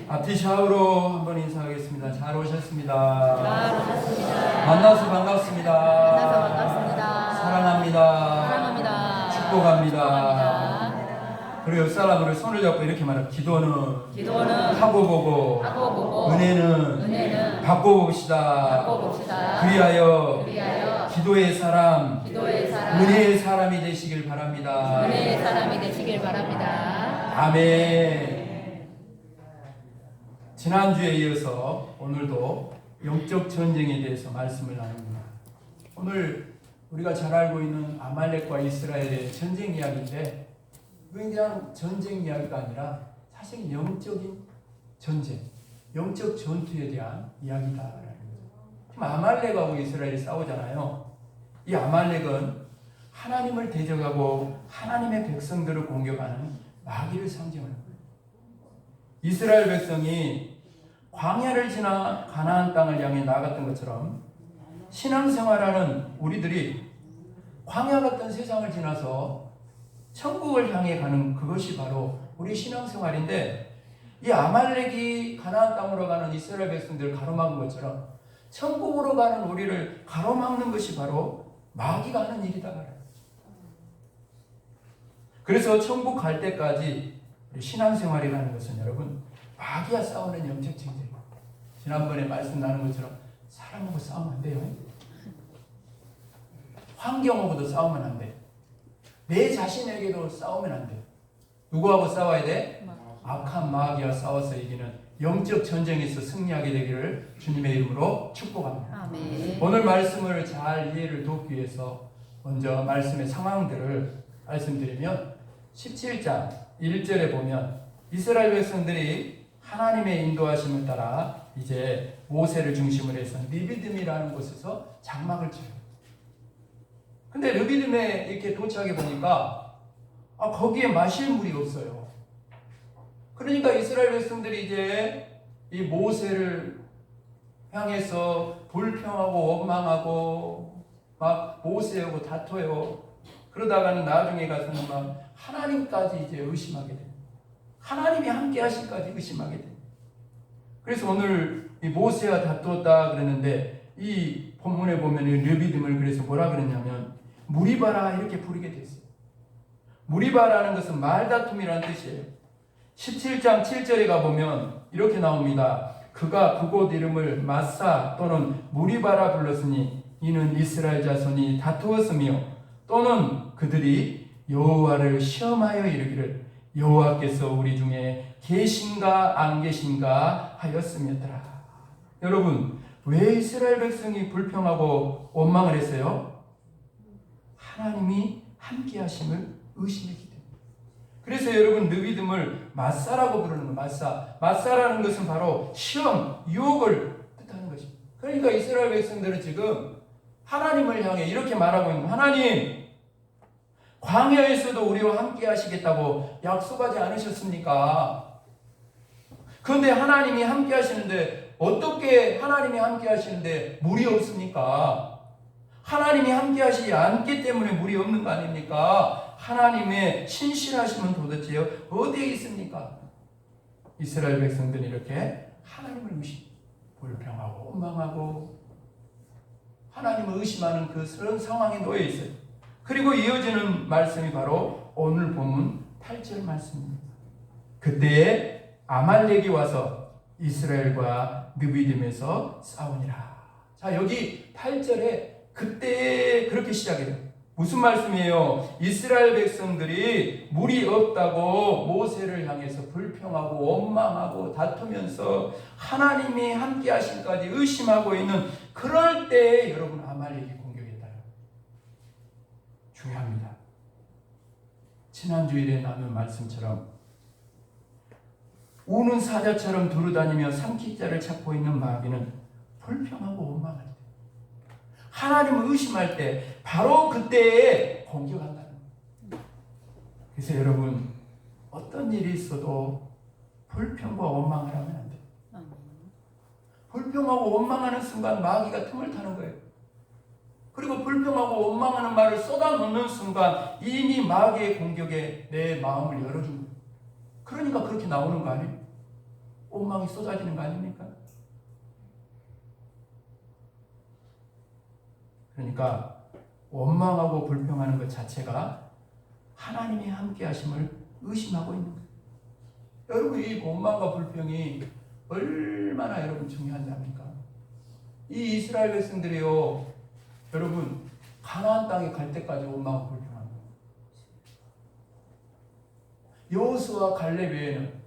앞뒤 좌우로 한번 인사하겠습니다. 잘 오셨습니다. 잘 오셨습니다. 만나서 반갑습니다. 만나서 반갑습니다. 사랑합니다. 사랑합니다. 축복합니다. 축복합니다. 그리고 옆 사람으로 손을 잡고 이렇게 말합니다. 기도는 기도는 하고 보고 하고 보고 은혜는 받고 봅시다. 받고 봅시다. 그리하여 기도의 사람 은혜의 사람이 되시길 바랍니다. 은혜의 사람이 되시길 바랍니다. 아멘. 지난주에 이어서 오늘도 영적 전쟁에 대해서 말씀을 나눕니다. 오늘 우리가 잘 알고 있는 아말렉과 이스라엘의 전쟁 이야기인데 그냥 전쟁 이야기가 아니라 사실 영적인 전쟁, 영적 전투에 대한 이야기다라는 거죠. 지금 아말렉하고 이스라엘이 싸우잖아요. 이 아말렉은 하나님을 대적하고 하나님의 백성들을 공격하는 마귀를 상징하는 거예요. 이스라엘 백성이 광야를 지나 가나안 땅을 향해 나갔던 것처럼 신앙생활하는 우리들이 광야 같은 세상을 지나서 천국을 향해 가는 그것이 바로 우리 신앙생활인데 이 아말렉이 가나안 땅으로 가는 이스라엘 백성들을 가로막은 것처럼 천국으로 가는 우리를 가로막는 것이 바로 마귀가 하는 일이다 말이에요. 그래서 천국 갈 때까지 우리 신앙생활이라는 것은 여러분 마귀와 싸우는 영적 전쟁. 지난번에 말씀 나눈 것처럼 사람하고 싸우면 안 돼요. 환경하고도 싸우면 안 돼. 내 자신에게도 싸우면 안 돼. 누구하고 싸워야 돼? 악한 마귀와 싸워서 이기는 영적 전쟁에서 승리하게 되기를 주님의 이름으로 축복합니다. 아멘. 오늘 말씀을 잘 이해를 돕기 위해서 먼저 말씀의 상황들을 말씀드리면 17장 1절에 보면 이스라엘 백성들이 하나님의 인도하심을 따라 이제 모세를 중심으로 해서 르비딤이라는 곳에서 장막을 쳐요. 근데 르비딤에 이렇게 도착해 보니까 거기에 마실 물이 없어요. 그러니까 이스라엘 백성들이 이제 이 모세를 향해서 불평하고 원망하고 막 모세하고 다퉈요. 그러다가는 나중에 가서는 막 하나님까지 이제 의심하게 돼요. 하나님이 함께 하실까지 의심하게 돼요. 그래서 오늘 이 모세와 다투었다 그랬는데 이 본문에 보면 르비딤을 그래서 뭐라 그랬냐면 무리바라 이렇게 부르게 됐어요. 무리바라는 것은 말다툼이라는 뜻이에요. 17장 7절에 가보면 이렇게 나옵니다. 그가 그곳 이름을 마사 또는 무리바라 불렀으니 이는 이스라엘 자손이 다투었으며 또는 그들이 여호와를 시험하여 이르기를 여호와께서 우리 중에 계신가 안 계신가 하였음이었더라. 여러분 왜 이스라엘 백성이 불평하고 원망을 했어요? 하나님이 함께 하심을 의심했기 때문에. 그래서 여러분 르비딤을 마사라고 부르는 거예요. 마사라는 것은 바로 시험, 유혹을 뜻하는 것입니다. 그러니까 이스라엘 백성들은 지금 하나님을 향해 이렇게 말하고 있는 거예요. 하나님 광야에서도 우리와 함께 하시겠다고 약속하지 않으셨습니까? 그런데 하나님이 함께 하시는데 어떻게 하나님이 함께 하시는데 물이 없습니까? 하나님이 함께 하시지 않기 때문에 물이 없는 거 아닙니까? 하나님의 신실하심은 도대체 어디에 있습니까? 이스라엘 백성들이 이렇게 하나님을 불평하고 원망하고 하나님을 의심하는 그런 상황에 놓여 있어요. 그리고 이어지는 말씀이 바로 오늘 본문 8절 말씀입니다. 그때에 아말렉이 와서 이스라엘과 르비딤에서 싸우니라. 자, 여기 8절에 그때 그렇게 시작해요. 무슨 말씀이에요? 이스라엘 백성들이 물이 없다고 모세를 향해서 불평하고 원망하고 다투면서 하나님이 함께 하실까지 의심하고 있는 그럴 때에 여러분 아말렉이 공격했다. 중요합니다. 지난 주일에 나눈 말씀처럼 우는 사자처럼 두루다니며 삼키자를 찾고 있는 마귀는 불평하고 원망할 때 하나님을 의심할 때 바로 그때에 공격한다는 거예요. 그래서 여러분 어떤 일이 있어도 불평과 원망을 하면 안 돼요. 불평하고 원망하는 순간 마귀가 틈을 타는 거예요. 그리고 불평하고 원망하는 말을 쏟아놓는 순간 이미 마귀의 공격에 내 마음을 열어준 거예요. 그러니까 그렇게 나오는 거 아니에요? 원망이 쏟아지는 거 아닙니까? 그러니까 원망하고 불평하는 것 자체가 하나님의 함께 하심을 의심하고 있는 거예요. 여러분, 이 원망과 불평이 얼마나 여러분 중요한지 압니까? 이 이스라엘 백성들이요, 여러분, 가나안 땅에 갈 때까지 원망하고 불평합니다. 여호수아 갈렙 외에는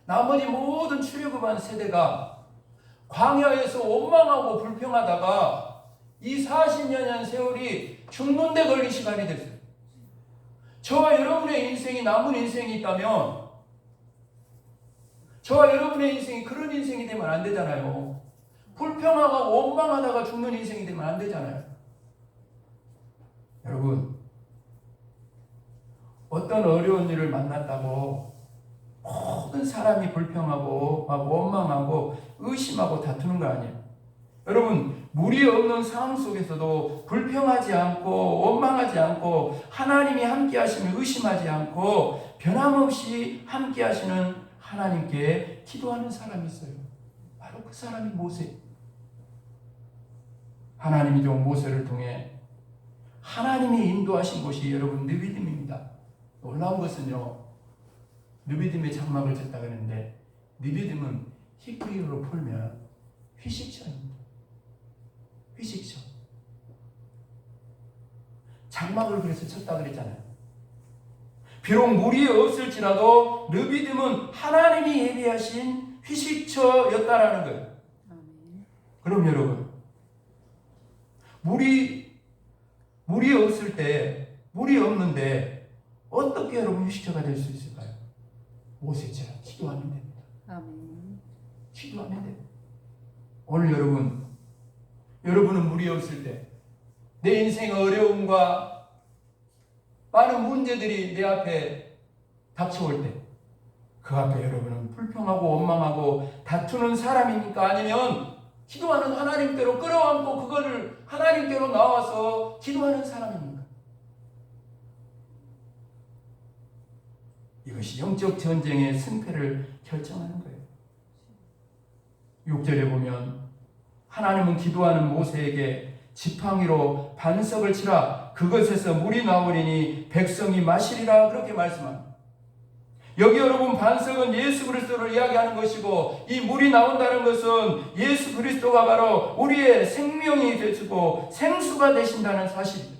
나머지 모든 출애굽한 세대가 광야에서 원망하고 불평하다가 이 40년 세월이 죽는 데 걸린 시간이 됐어요. 저와 여러분의 인생이 남은 인생이 있다면 저와 여러분의 인생이 그런 인생이 되면 안 되잖아요. 불평하고 원망하다가 죽는 인생이 되면 안 되잖아요. 여러분, 어떤 어려운 일을 만났다고 모든 사람이 불평하고 원망하고 의심하고 다투는 거 아니에요. 여러분, 무리 없는 상황 속에서도 불평하지 않고 원망하지 않고 하나님이 함께 하시면 의심하지 않고 변함없이 함께 하시는 하나님께 기도하는 사람이 있어요. 바로 그 사람이 모세. 하나님이 종 모세를 통해 하나님이 인도하신 곳이 여러분 느비딤입니다. 놀라운 것은요, 느비딤의 장막을 쳤다 그랬는데 느비딤은 히브리어로 풀면 휴식처입니다. 휴식처. 장막을 그래서 쳤다 그랬잖아요. 비록 물이 없을지라도 느비딤은 하나님이 예비하신 휴식처였다라는 거예요. 그럼 여러분, 물이 없을 때, 물이 없는데 어떻게 여러분 휴식처가 될 수 있을까요? 모세처럼 기도하면 됩니다. 아멘. 기도하면 돼요. 오늘 여러분은 물이 없을 때, 내 인생의 어려움과 많은 문제들이 내 앞에 닥쳐올 때, 그 앞에 여러분은 불평하고 원망하고 다투는 사람입니까? 아니면 기도하는 하나님께로 끌어안고 그거를 하나님께로 나와서 기도하는 사람입니까? 이것이 영적 전쟁의 승패를 결정하는 거예요. 6절에 보면 하나님은 기도하는 모세에게 지팡이로 반석을 치라, 그것에서 물이 나오리니 백성이 마시리라, 그렇게 말씀합니다. 여기 여러분, 반석은 예수 그리스도를 이야기하는 것이고 이 물이 나온다는 것은 예수 그리스도가 바로 우리의 생명이 되시고 생수가 되신다는 사실입니다.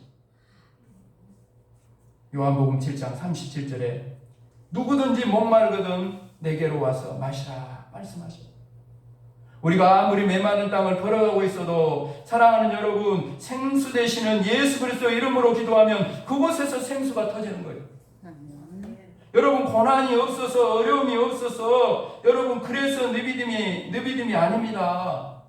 요한복음 7장 37절에 누구든지 목마르거든 내게로 와서 마시라 말씀하십니다. 우리가 아무리 메마른 땅을 걸어가고 있어도 사랑하는 여러분, 생수 되시는 예수 그리스도 이름으로 기도하면 그곳에서 생수가 터지는 거예요. 여러분, 고난이 없어서 어려움이 없어서 여러분 그래서 느비딤이 아닙니다.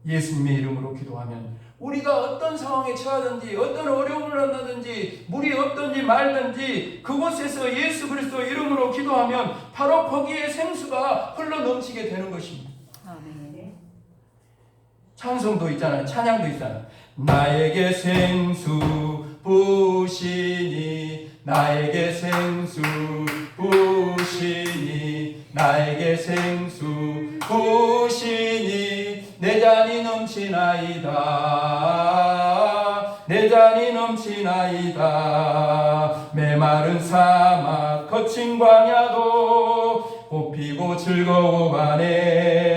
예수님의 이름으로 기도하면 우리가 어떤 상황에 처하든지 어떤 어려움을 만나든지 물이 없든지 말든지 그곳에서 예수 그리스도 이름으로 기도하면 바로 거기에 생수가 흘러 넘치게 되는 것입니다. 찬송도 있잖아요. 찬양도 있잖아요. 나에게 생수 부으시니, 나에게 생수 부으시니, 나에게 생수 부으시니, 내 잔이 넘치나이다, 내 잔이 넘치나이다. 메마른 사막 거친 광야도 꽃피고 즐거워가네.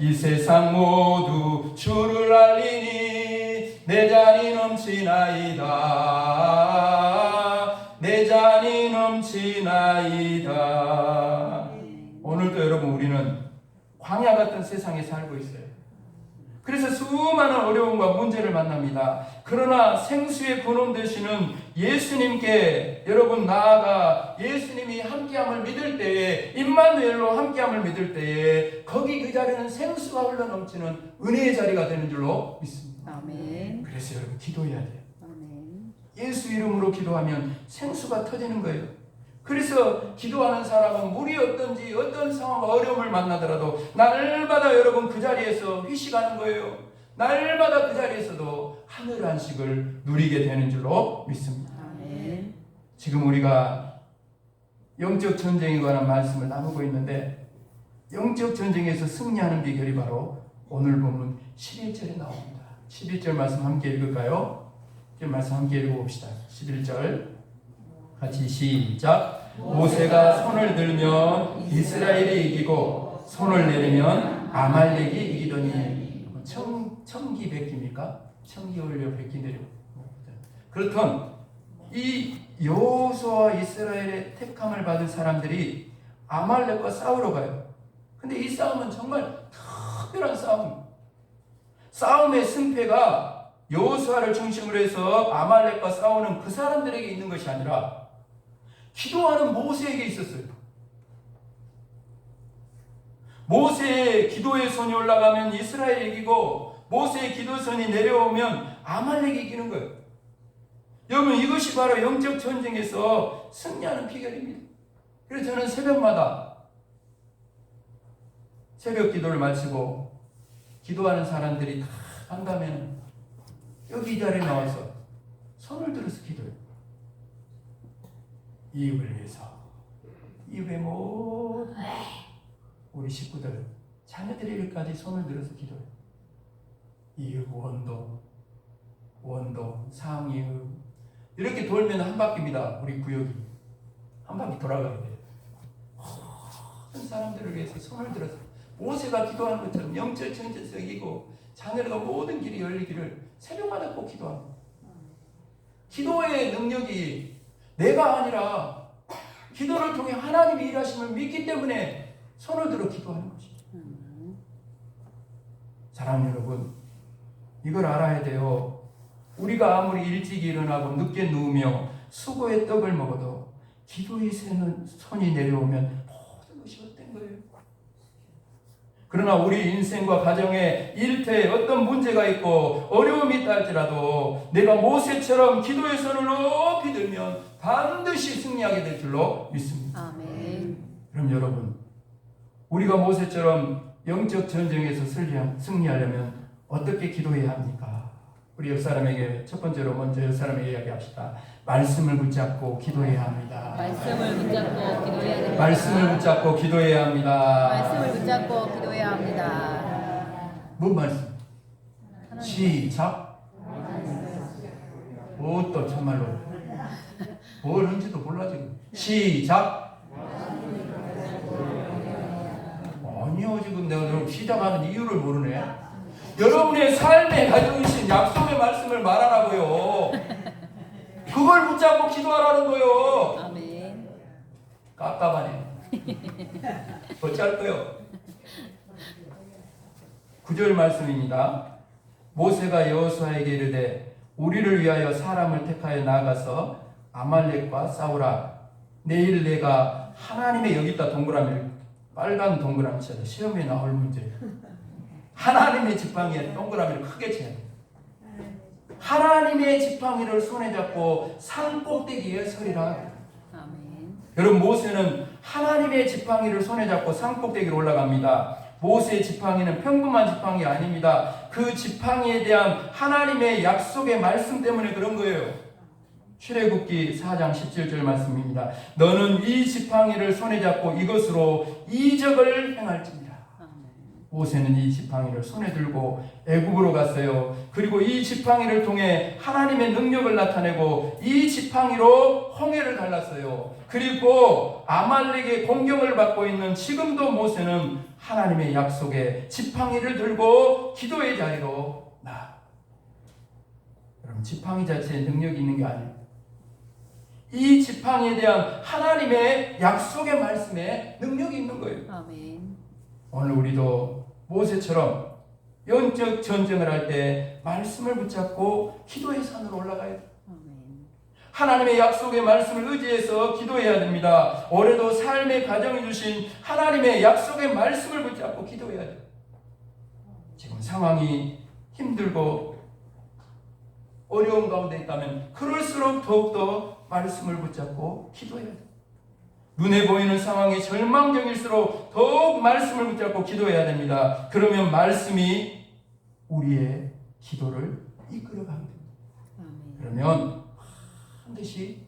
이 세상 모두 주를 알리니 내 잔이 넘치나이다, 내 잔이 넘치나이다. 오늘도 여러분, 우리는 광야 같은 세상에 살고 있어요. 그래서 수많은 어려움과 문제를 만납니다. 그러나 생수의 근원 되시는 예수님께 여러분 나아가 예수님이 함께함을 믿을 때에, 임마누엘로 함께함을 믿을 때에 거기 그 자리는 생수가 흘러넘치는 은혜의 자리가 되는 줄로 믿습니다. 아멘. 그래서 여러분 기도해야 돼요. 아멘. 예수 이름으로 기도하면 생수가 터지는 거예요. 그래서 기도하는 사람은 물이 없든지 어떤 상황과 어려움을 만나더라도 날마다 여러분 그 자리에서 휴식하는 거예요. 날마다 그 자리에서도 하늘 안식을 누리게 되는 줄로 믿습니다. 아멘. 지금 우리가 영적 전쟁에 관한 말씀을 나누고 있는데 영적 전쟁에서 승리하는 비결이 바로 오늘 본문 11절에 나옵니다. 11절 말씀 함께 읽을까요? 이 말씀 함께 읽어봅시다. 11절 같이 시작. 모세가 손을 들면 이스라엘이 이기고 손을 내리면 아말렉이 이기더니. 청기백기입니까? 청기 올려 백기 내려. 그렇던 이 여호수아와 이스라엘의 택함을 받은 사람들이 아말렉과 싸우러 가요. 근데 이 싸움은 정말 특별한 싸움. 싸움의 승패가 여호수아를 중심으로 해서 아말렉과 싸우는 그 사람들에게 있는 것이 아니라 기도하는 모세에게 있었어요. 모세의 기도의 손이 올라가면 이스라엘이 이기고 모세의 기도선이 내려오면 아말렉이 이기는 거예요. 여러분, 이것이 바로 영적 전쟁에서 승리하는 비결입니다. 그래서 저는 새벽마다 새벽 기도를 마치고 기도하는 사람들이 다 한다면 여기 이 자리에 나와서 손을 들어서 기도해요. 이웃을 위해서, 이웃의 모든 우리 식구들, 자녀들에게까지 손을 들어서 기도해요. 이웃 원도, 상이읍 이렇게 돌면 한 바퀴입니다. 우리 구역이 한 바퀴 돌아가야 돼요. 모든 사람들을 위해서 손을 들어서 모세가 기도하는 것처럼 영적 전쟁에서 이기고 자녀가 모든 길이 열리기를 새벽마다 꼭 기도합니다. 기도의 능력이 내가 아니라 기도를 통해 하나님의 일하심을 믿기 때문에 손을 들어 기도하는 것이죠. 사랑하는 여러분, 이걸 알아야 돼요. 우리가 아무리 일찍 일어나고 늦게 누우며 수고의 떡을 먹어도 기도의 손이 내려오면 모든 것이 헛된 거예요. 그러나 우리 인생과 가정에 일터에 어떤 문제가 있고 어려움이 있다 할지라도 내가 모세처럼 기도의 손을 높이 들면 반드시 승리하게 될 줄로 믿습니다. 아멘. 그럼 여러분, 우리가 모세처럼 영적 전쟁에서 승리하려면 어떻게 기도해야 합니까? 우리 옆 사람에게 첫 번째로 먼저 옆 사람에게 이야기합시다. 말씀을 붙잡고 기도해야 합니다. 말씀을 붙잡고 기도해야 됩니다. 말씀을 붙잡고 기도해야 합니다. 말씀을 붙잡고 기도해야 합니다. 뭔 말씀? 시작. 또 정말로 뭘 하는지도 몰라 지금. 시작. 아니요, 지금 내가 시작하는 이유를 모르네. 여러분의 삶의 가정이신 약속의 말씀을 말하라고요. 그걸 붙잡고 기도하라는 거요. 아멘. 깝깝하네. 어찌할 거요? 9절 말씀입니다. 모세가 여호수아에게 이르되 우리를 위하여 사람을 택하여 나아가서 아말렉과 싸우라. 내일 내가 하나님의, 여기 있다 동그라미, 빨간 동그라미 쳐서 시험에 나올 문제. 하나님의 지팡이에 동그라미를 크게 쳐야 돼. 하나님의 지팡이를 손에 잡고 산 꼭대기에 서리라. 아멘. 여러분, 모세는 하나님의 지팡이를 손에 잡고 산 꼭대기로 올라갑니다. 모세의 지팡이는 평범한 지팡이 아닙니다. 그 지팡이에 대한 하나님의 약속의 말씀 때문에 그런 거예요. 출애굽기 4장 17절 말씀입니다. 너는 이 지팡이를 손에 잡고 이것으로 이적을 행할지니라. 모세는 이 지팡이를 손에 들고 애굽으로 갔어요. 그리고 이 지팡이를 통해 하나님의 능력을 나타내고 이 지팡이로 홍해를 갈랐어요. 그리고 아말렉의 공격을 받고 있는 지금도 모세는 하나님의 약속에 지팡이를 들고 기도의 자리로 나. 여러분, 지팡이 자체에 능력이 있는 게 아니에요. 이 지팡이에 대한 하나님의 약속의 말씀에 능력이 있는 거예요. 아멘. 오늘 우리도 모세처럼 영적 전쟁을 할 때 말씀을 붙잡고 기도의 산으로 올라가야 돼요. 아멘. 하나님의 약속의 말씀을 의지해서 기도해야 됩니다. 올해도 삶의 가정이 주신 하나님의 약속의 말씀을 붙잡고 기도해야 돼요. 지금 상황이 힘들고 어려운 가운데 있다면 그럴수록 더욱더 말씀을 붙잡고 기도해야 돼요. 눈에 보이는 상황이 절망적일수록 더욱 말씀을 붙잡고 기도해야 됩니다. 그러면 말씀이 우리의 기도를 이끌어가게 됩니다. 아멘. 그러면 반드시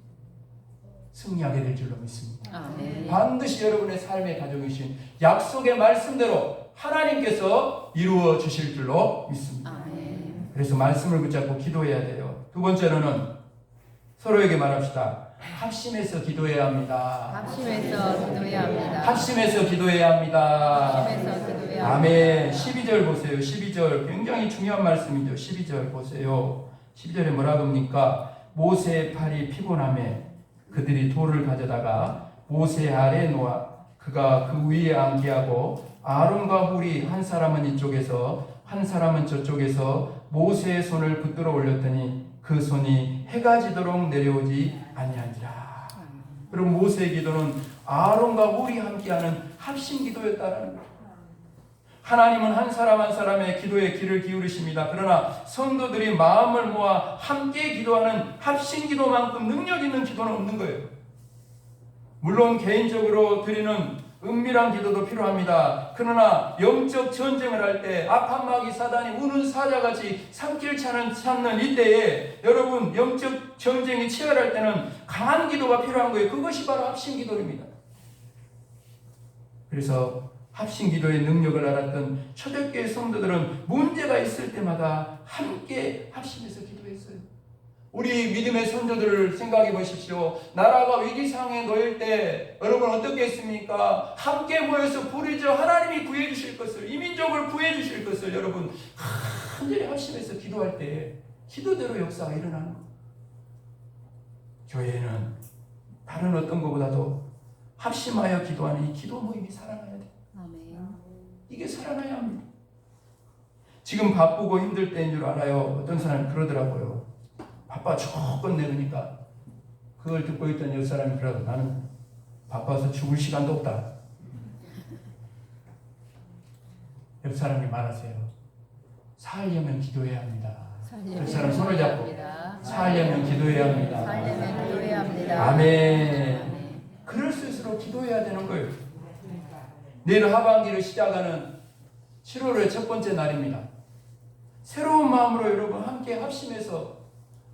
승리하게 될 줄로 믿습니다. 아멘. 반드시 여러분의 삶의 가정이신 약속의 말씀대로 하나님께서 이루어 주실 줄로 믿습니다. 아멘. 그래서 말씀을 붙잡고 기도해야 돼요. 두 번째로는 서로에게 말합시다. 합심해서 기도해야 합니다. 합심해서 기도해야 합니다. 합심해서 기도해야 합니다. 합심해서 기도해야 합니다. 아멘. 12절 보세요. 12절 굉장히 중요한 말씀이죠. 12절 보세요. 12절에 뭐라고 합니까? 모세의 팔이 피곤함에 그들이 돌을 가져다가 모세 아래에 놓아 그가 그 위에 앉게 하고 아론과 훌이 한 사람은 이쪽에서 한 사람은 저쪽에서 모세의 손을 붙들어 올렸더니 그 손이 해가 지도록 내려오지 아니하니라. 그럼 모세의 기도는 아론과 훌이 함께하는 합심 기도였다라는 거예요. 하나님은 한 사람 한 사람의 기도에 귀를 기울이십니다. 그러나 성도들이 마음을 모아 함께 기도하는 합심 기도만큼 능력 있는 기도는 없는 거예요. 물론 개인적으로 드리는 은밀한 기도도 필요합니다. 그러나 영적 전쟁을 할 때 악한 마귀 사단이 우는 사자같이 산길 찾는 이때에 여러분 영적 전쟁이 치열할 때는 강한 기도가 필요한 거예요. 그것이 바로 합심 기도입니다. 그래서 합심 기도의 능력을 알았던 초대교회 성도들은 문제가 있을 때마다 함께 합심해서 기도했어요. 우리 믿음의 선조들을 생각해 보십시오. 나라가 위기 상황에 놓일 때 여러분 어떻게 했습니까? 함께 모여서 부르짖어 하나님이 구해 주실 것을, 이민족을 구해 주실 것을 여러분 간절히 합심해서 기도할 때 기도대로 역사가 일어나는 거예요. 교회는 다른 어떤 것보다도 합심하여 기도하는 이 기도 모임이 살아나야 돼요. 아멘. 이게 살아나야 합니다. 지금 바쁘고 힘들 때인 줄 알아요. 어떤 사람이 그러더라고요. 바빠 죽겠네. 그걸 듣고 있던 옆 사람이 그러고 나는 바빠서 죽을 시간도 없다. 옆 사람이 말하세요. 살려면 기도해야 합니다. 그 사람 손을 잡고 살려면 기도해야 합니다. 살려면 기도해야 합니다. 아멘. 그럴 수 있도록 기도해야 되는 거예요. 내일 하반기를 시작하는 7월의 첫 번째 날입니다. 새로운 마음으로 여러분 함께 합심해서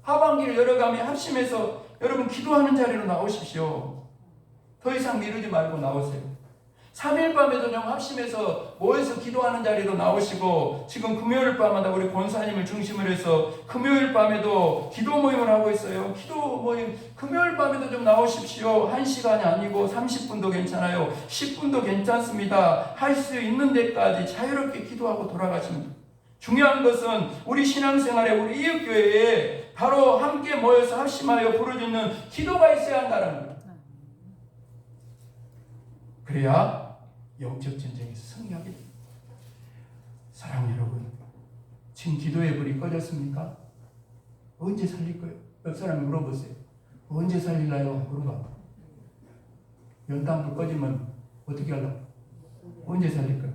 하반기를 열어가며 합심해서 여러분 기도하는 자리로 나오십시오. 더 이상 미루지 말고 나오세요. 3일 밤에도 좀 합심해서 모여서 기도하는 자리로 나오시고 지금 금요일 밤마다 우리 권사님을 중심으로 해서 금요일 밤에도 기도 모임을 하고 있어요. 기도 모임 금요일 밤에도 좀 나오십시오. 1시간이 아니고 30분도 괜찮아요. 10분도 괜찮습니다. 할 수 있는 데까지 자유롭게 기도하고 돌아가시면 돼요. 중요한 것은 우리 신앙생활에 우리 이웃교회에 바로 함께 모여서 합심하여 부르짖는 기도가 있어야 한다는 거예요. 그래야 영적 전쟁에서 승리하게 됩니다. 사랑하는 여러분, 지금 기도의 불이 꺼졌습니까? 언제 살릴 거예요? 옆 사람이 물어보세요. 언제 살릴래요? 물어봐. 연탄불 꺼지면 어떻게 하려고? 언제 살릴 거예요?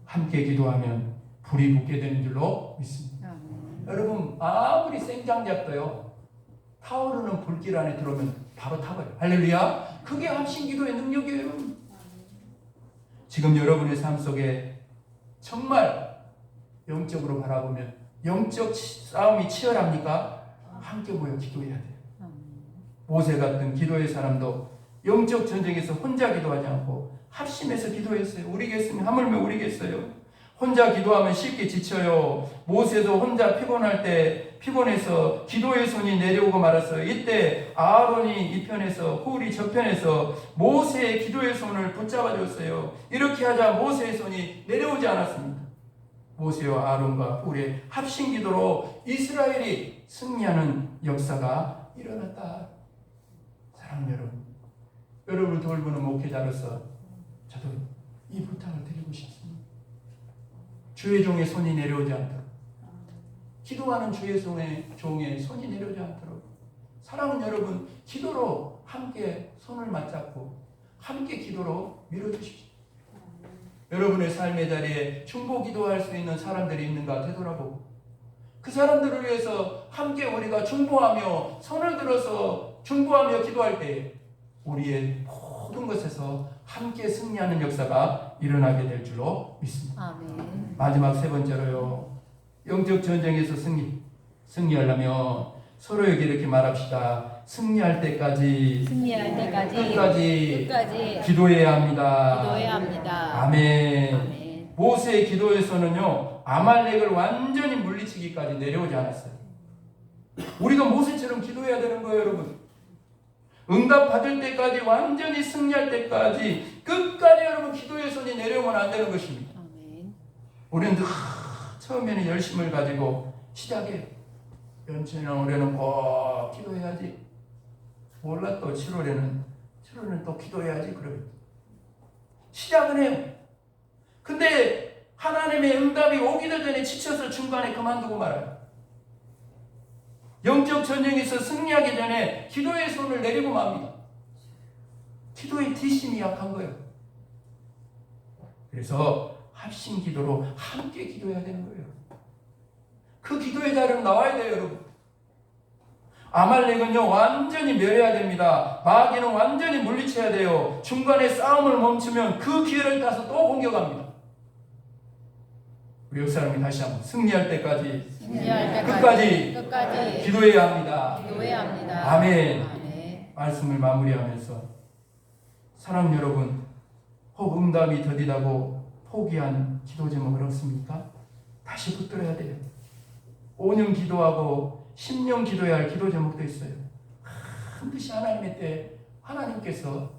함께 기도하면 불이 붙게 되는 줄로 믿습니다. 여러분 아무리 생장작도요 타오르는 불길 안에 들어오면 바로 타버려요. 할렐루야. 그게 합심기도의 능력이에요. 여러분. 지금 여러분의 삶 속에 정말 영적으로 바라보면 영적 싸움이 치열합니까? 함께 모여 기도해야 돼요. 모세 같은 기도의 사람도 영적 전쟁에서 혼자 기도하지 않고 합심해서 기도했어요. 우리겠으면 하물며 우리겠어요. 혼자 기도하면 쉽게 지쳐요. 모세도 혼자 피곤할 때 피곤해서 기도의 손이 내려오고 말았어요. 이때 아론이 이 편에서 훌이 저 편에서 모세의 기도의 손을 붙잡아 줬어요. 이렇게 하자 모세의 손이 내려오지 않았습니다. 모세와 아론과 훌의 합심 기도로 이스라엘이 승리하는 역사가 일어났다. 사랑하는 여러분, 여러분을 돌보는 목회자로서 저도 이 부탁을 드리고 싶습니다. 주의 종의 손이 내려오지 않도록, 기도하는 주의 종의 손이 내려오지 않도록, 사랑하는 여러분, 기도로 함께 손을 맞잡고 함께 기도로 밀어주십시오. 여러분의 삶의 자리에 중보 기도할 수 있는 사람들이 있는가 되돌아보고 그 사람들을 위해서 함께 우리가 중보하며 손을 들어서 중보하며 기도할 때 우리의 모든 것에서 함께 승리하는 역사가 일어나게 될 줄로 믿습니다. 아멘. 마지막 세 번째로요, 영적 전쟁에서 승리. 승리하려면 서로에게 이렇게 말합시다. 승리할 때까지 승리할 때까지 끝까지 기도해야 합니다. 기도해야 합니다. 아멘. 아멘. 모세의 기도에서는요, 아말렉을 완전히 물리치기까지 내려오지 않았어요. 우리가 모세처럼 기도해야 되는 거예요, 여러분. 응답 받을 때까지, 완전히 승리할 때까지 끝까지 여러분 기도의 손이 내려오면 안 되는 것입니다. 아멘. 우리는 처음에는 열심을 가지고 시작해요. 연초나 올해는 꼭 기도해야지. 몰라, 또 7월에는 또 기도해야지. 그러면 시작은 해요. 근데 하나님의 응답이 오기도 전에 지쳐서 중간에 그만두고 말아요. 영적 전쟁에서 승리하기 전에 기도의 손을 내리고 맙니다. 기도의 뒷심이 약한 거예요. 그래서 합심 기도로 함께 기도해야 되는 거예요. 그 기도의 자리로 나와야 돼요, 여러분. 아말렉은요, 완전히 멸해야 됩니다. 마귀는 완전히 물리쳐야 돼요. 중간에 싸움을 멈추면 그 기회를 타서 또 공격합니다. 우리 옆 사람이 다시 한번 승리할 때까지 끝까지 기도해야 합니다. 기도해야 합니다. 아멘. 아멘. 말씀을 마무리하면서 사랑 여러분, 혹 응답이 더디다고 포기한 기도 제목을 없습니까? 다시 붙들어야 돼요. 5년 기도하고 10년 기도해야 할 기도 제목도 있어요. 반드시 하나님의 때 하나님께서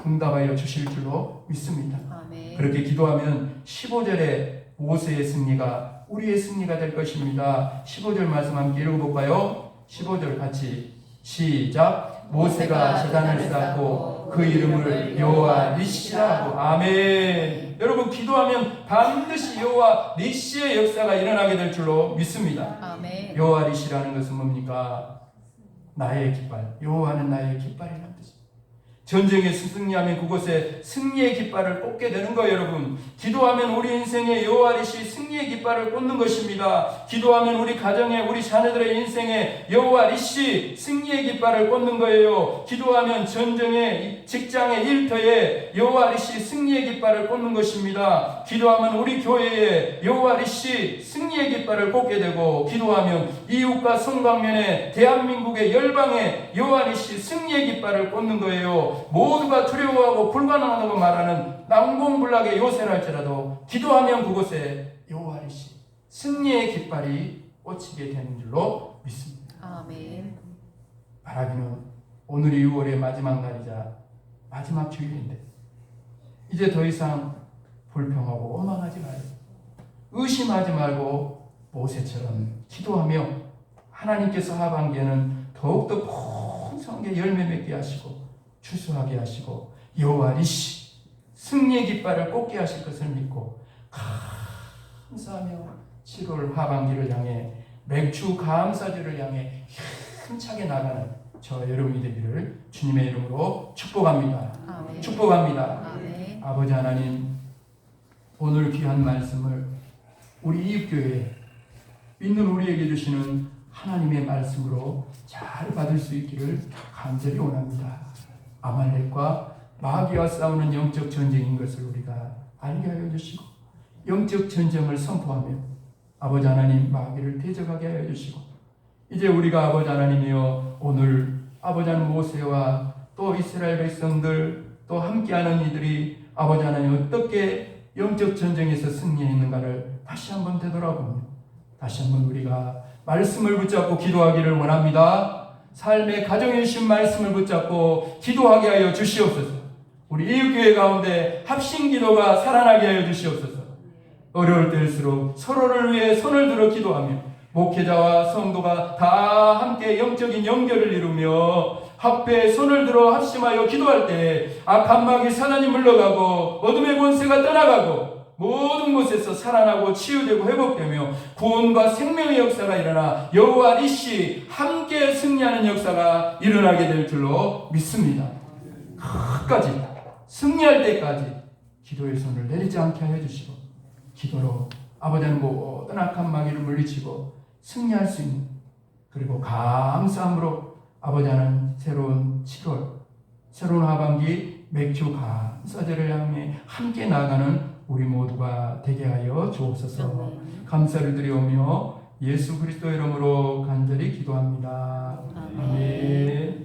응답하여 주실 줄로 믿습니다. 아멘. 그렇게 기도하면 15절에 모세의 승리가 우리의 승리가 될 것입니다. 15절 말씀 함께 읽어볼까요? 15절 같이 시작. 모세가 제단을 쌓고 그 이름을 여호와 니시라고. 아멘. 여러분, 기도하면 반드시 여호와 니시의 역사가 일어나게 될 줄로 믿습니다. 아멘. 여호와 니시라는 것은 뭡니까? 나의 깃발. 여호와는 나의 깃발이라는 뜻입니다. 전쟁에서 승리하면 그곳에 승리의 깃발을 꽂게 되는 거예요, 여러분. 기도하면 우리 인생에 여호와 니시 승리의 깃발을 꽂는 것입니다. 기도하면 우리 가정에, 우리 자녀들의 인생에 여호와 니시 승리의 깃발을 꽂는 거예요. 기도하면 전쟁에, 직장의 일터에 여호와 니시 승리의 깃발을 꽂는 것입니다. 기도하면 우리 교회에 여호와 니시 승리의 깃발을 꽂게 되고, 기도하면 이웃과 성광면에, 대한민국의 열방에 여호와 니시 승리의 깃발을 꽂는 거예요. 모두가 두려워하고 불가능하다고 말하는 난공불락의 요새를 할지라도 기도하면 그곳에 여호와 니시 승리의 깃발이 꽂히게 되는 줄로 믿습니다. 아멘. 바라기는 오늘이 6월의 마지막 날이자 마지막 주일인데 이제 더 이상 불평하고 원망하지 말고 의심하지 말고 모세처럼 기도하며 하나님께서 하반기에는 더욱더 풍성하게 열매 맺게 하시고 추수하게 하시고 여호와 니시 승리의 깃발을 꽂게 하실 것을 믿고 감사하며 7월 하반기를 향해 맥주 감사주를 향해 힘차게 나가는 저 여러분이 되기를 주님의 이름으로 축복합니다. 아멘. 축복합니다. 아멘. 아버지 하나님, 오늘 귀한 말씀을 우리 이웃교회 믿는 우리에게 주시는 하나님의 말씀으로 잘 받을 수 있기를 간절히 원합니다. 아말렉과 마귀와 싸우는 영적 전쟁인 것을 우리가 알게 하여 주시고 영적 전쟁을 선포하며 아버지 하나님 마귀를 대적하게 하여 주시고 이제 우리가 아버지 하나님이여 오늘 아버지 하나님 모세와 또 이스라엘 백성들 또 함께하는 이들이 아버지 하나님 어떻게 영적 전쟁에서 승리했는가를 다시 한번 되돌아보며 다시 한번 우리가 말씀을 붙잡고 기도하기를 원합니다. 삶의 가정에 주신 말씀을 붙잡고 기도하게 하여 주시옵소서. 우리 이웃교회 가운데 합심기도가 살아나게 하여 주시옵소서. 어려울 때일수록 서로를 위해 손을 들어 기도하며 목회자와 성도가 다 함께 영적인 연결을 이루며 합에 손을 들어 합심하여 기도할 때 악한 마귀 사단이 물러가고 어둠의 권세가 떠나가고 모든 곳에서 살아나고 치유되고 회복되며 구원과 생명의 역사가 일어나 여호와 니시 함께 승리하는 역사가 일어나게 될 줄로 믿습니다. 끝까지 승리할 때까지 기도의 손을 내리지 않게 하여 주시고 기도로 아버지는 모든 악한 마귀를 물리치고 승리할 수 있는 그리고 감사함으로 아버지는 새로운 7월 새로운 하반기 맥주 감사절을 향해 함께 나아가는 우리 모두가 되게 하여 주옵소서. 감사를 드리오며 예수 그리스도 이름으로 간절히 기도합니다. 아멘. 아멘.